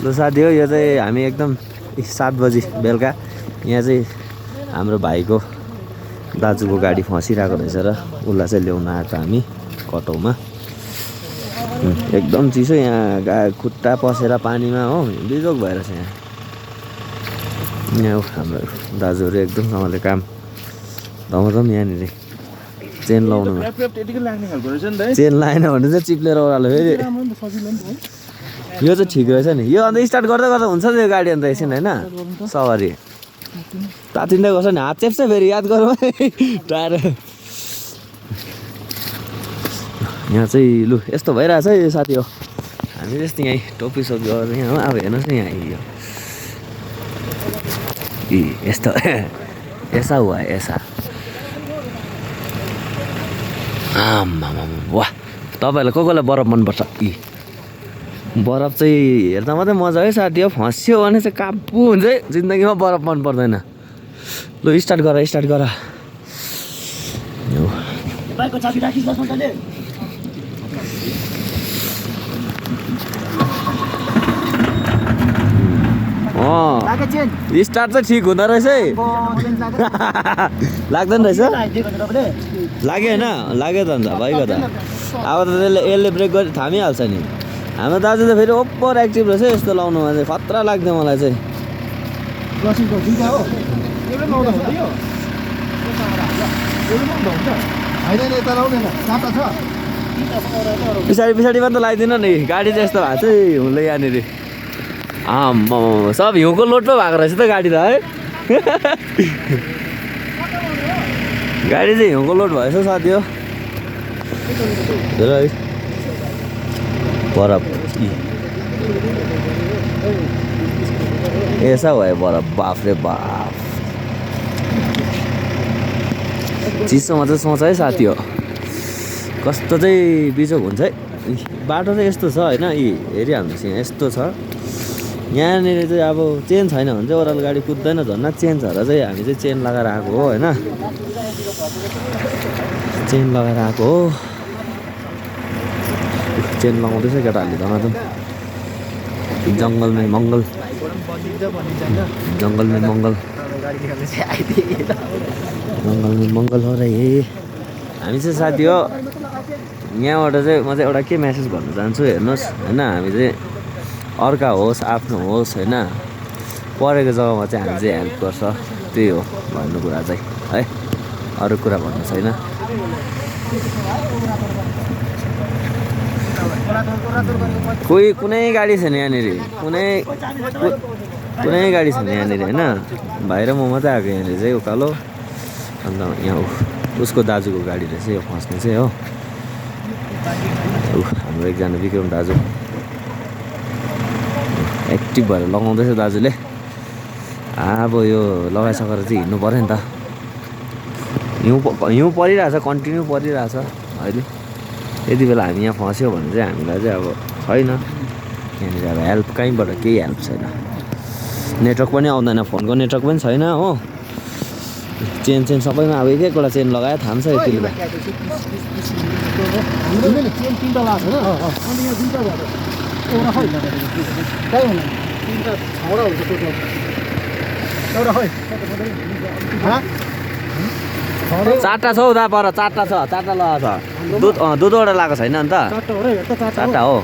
ल साथी हो यो चाहिँ हामी एकदम 7 बजी बेलुका यहाँ चाहिँ हाम्रो भाइको दाजुको गाडी फसिरहेको रहेछ र उसलाई चाहिँ ल्याउन आएको हामी कटौमा। एकदम चिसो यहाँ खुट्टा पसेर पानीमा हो बिजोग भइरहेछ यहाँ हाम्रो दाजुहरू एकदमसँगले काम धमधम यहाँनिर चेन लाउनु चेन लाएन भने चाहिँ चिप्लेर ओह्रालो फेरि यो चाहिँ ठिक रहेछ नि यो अन्त स्टार्ट गर्दा गर्दा हुन्छ नि यो गाडी अन्त एकछिन होइन सवारी तातिँदै गर्छ नि हात चेप्छ फेरि याद गरौँ है टायर यहाँ चाहिँ लु यस्तो भइरहेछ है यो साथी हो हामी जस्तो यहीँ टोपी सोपी गर्ने हो अब हेर्नुहोस् न यहाँ यो यस्तो ऐसा हुआ ऐसा आम्मा वाह तपाईँहरूलाई कोलाई बरफ मनपर्छ बरफ चाहिँ हेर्दा मात्रै मजा है साथी हो फस्यो भने चाहिँ काबु हुन्छ है जिन्दगीमा बरफ मन पर्दैन लु स्टार्ट गर स्टार्ट चाहिँ ठिक हुँदो रहेछ है लाग्दैन रहेछ लाग्यो होइन लाग्यो त अन्त भइगयो त अब त यसले ब्रेक गरी थामिहाल्छ नि हाम्रो दाजु त फेरि ओभर एक्टिभ रहेछ यस्तो लाउनुमा चाहिँ खतरा लाग्थ्यो मलाई चाहिँ पछाडिमा त लगाइदिनु नि गाडी चाहिँ यस्तो भएको चाहिँ हुँदै यहाँनिर सब हिउँको लोड पो भएको रहेछ त गाडी त है गाडी चाहिँ हिउँको लोड भएछ साथी हो बरफ ऐसा भयो बरफ बाफ रे बाफ चिसोमा चाहिँ सोच है साथी हो कस्तो चाहिँ बिजोग हुन्छ है बाटो चाहिँ यस्तो छ होइन हेरिहाल्नुहोस् यहाँ यस्तो छ यहाँनिर चाहिँ अब चेन छैन भने चाहिँ ओह्रालो गाडी कुद्दैन झन् चेन छ र चाहिँ हामी चाहिँ चेन लगाएर आएको हो होइन चेन लगाएर आएको हो चेन लगाउँदैछ केटाहरूले धमाधम जङ्गलमै मङ्गल जङ्गलमै मङ्गल हो र हामी चाहिँ साथी हो यहाँबाट चाहिँ म चाहिँ एउटा के मेसेज भन्न चाहन्छु हेर्नुहोस् होइन हामी चाहिँ अर्का होस् आफ्नो होस् होइन परेको जग्गामा चाहिँ हामी चाहिँ हेल्प गर्छ त्यही हो भन्नु कुरा चाहिँ है अरू कुरा भन्नु छैन कोही कुनै गाडी छैन यहाँनिर कुनै गाडी छैन यहाँनिर होइन भाइ र म मात्रै आएको यहाँनिर चाहिँ उकालो अन्त यहाँ उसको दाजुको गाडी रहेछ यो फस्ने चाहिँ हो हाम्रो एकजना विक्रम दाजु एक्टिभ भएर लगाउँदैछ दाजुले अब यो लगाइसकेर चाहिँ हिँड्नु पऱ्यो नि त हिउँ परिरहेछ कन्टिन्यू परिरहेछ अहिले यति बेला हामी यहाँ फस्यो भने चाहिँ हामीलाई चाहिँ अब छैन यहाँनिर अब हेल्प कहीँबाट केही हेल्प छैन नेटवर्क पनि आउँदैन फोनको नेटवर्क पनि छैन हो चेन सबैमा अब एक एकवटा चेन लगायो थाम्छ यति बेला चारवटा छ हौ दा पर चारवटा लगाएको छ दुधवटा लगाएको छैन अन्त चारवटा हो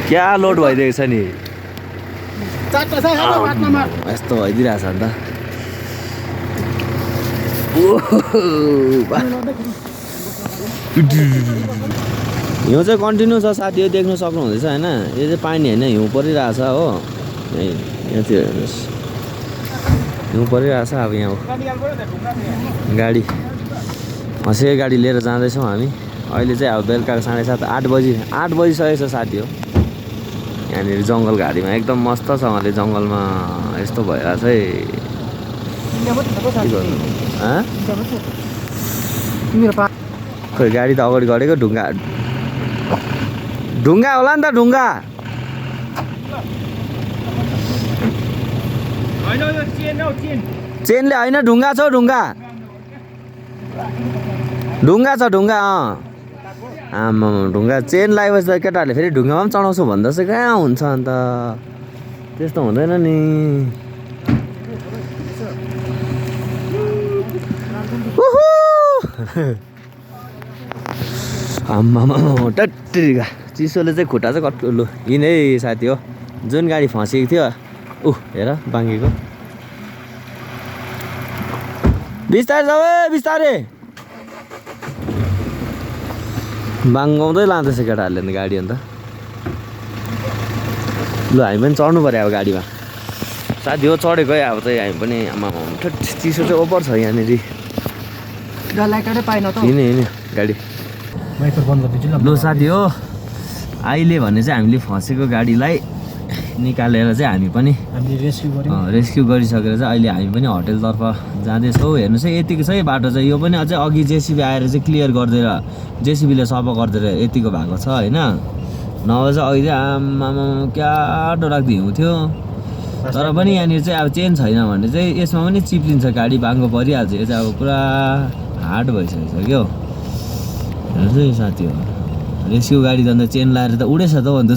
क्या लोड भइदिएको छ नि यस्तो भइदिइरहेछ अन्त हिउँ चाहिँ कन्टिन्यू छ साथी हो देख्नु सक्नुहुँदैछ होइन यो चाहिँ पानी होइन हिउँ परिरहेछ हो यहाँतिर हेर्नुहोस् हिउँ परिरहेछ अब यहाँ गाडी हँसेको गाडी लिएर जाँदैछौँ हामी अहिले चाहिँ अब बेलुका 7:30 8 बजिसकेको छ साथी हो यहाँनिर जङ्गल घारीमा एकदम मस्तसँगले जङ्गलमा यस्तो भइरहेछ है खोइ गाडी त अगाडि गढेको ढुङ्गा होला नि त ढुङ्गा चेनले होइन ढुङ्गा छ ढुङ्गा छ ढुङ्गा आमा ढुङ्गा चेन लगाएपछि त केटाहरूले फेरि ढुङ्गामा पनि चढाउँछु भन्दा चाहिँ कहाँ हुन्छ अन्त त्यस्तो हुँदैन नि आम्मामा टट्टिगा चिसोले चाहिँ खुट्टा चाहिँ कट्टु लु हिँड है साथी हो जुन गाडी फँसेको थियो हेर बाङ्गेको बिस्तारै जाऊ है बिस्तारै बाङ्गाउँदै लाँदैछ केटाहरूले अन्त गाडी अन्त लु हामी पनि चढ्नु पऱ्यो अब गाडीमा साथी हो चढेको है अब चाहिँ हामी पनि आमा चिसो चाहिँ ओभर छ यहाँनिर हिँड्यो गाडी लु साथी हो अहिले भने चाहिँ हामीले फँसेको गाडीलाई निकालेर चाहिँ हामी पनि रेस्क्यु गरिसकेर चाहिँ अहिले हामी पनि होटेलतर्फ जाँदैछौँ हेर्नुहोस् है यतिको चाहिँ बाटो चाहिँ यो पनि अझै अघि जेसिबी आएर चाहिँ क्लियर गरिदिएर जेसिबीले सफा गरिदिएर यतिको भएको छ होइन नभए चाहिँ अहिले आमामा क्या डरलाग्दो हिउँ थियो तर पनि यहाँनिर चाहिँ अब चेन छैन भने चाहिँ यसमा पनि चिप्लिन्छ गाडी बाङ्गो परिहाल्छ यो चाहिँ अब पुरा हार्ड भइसकेको छ क्या हेर्नुहोस् है साथी हो रेस्क्यु गाडी त अन्त चेन लाएर त उडेछ त अन्त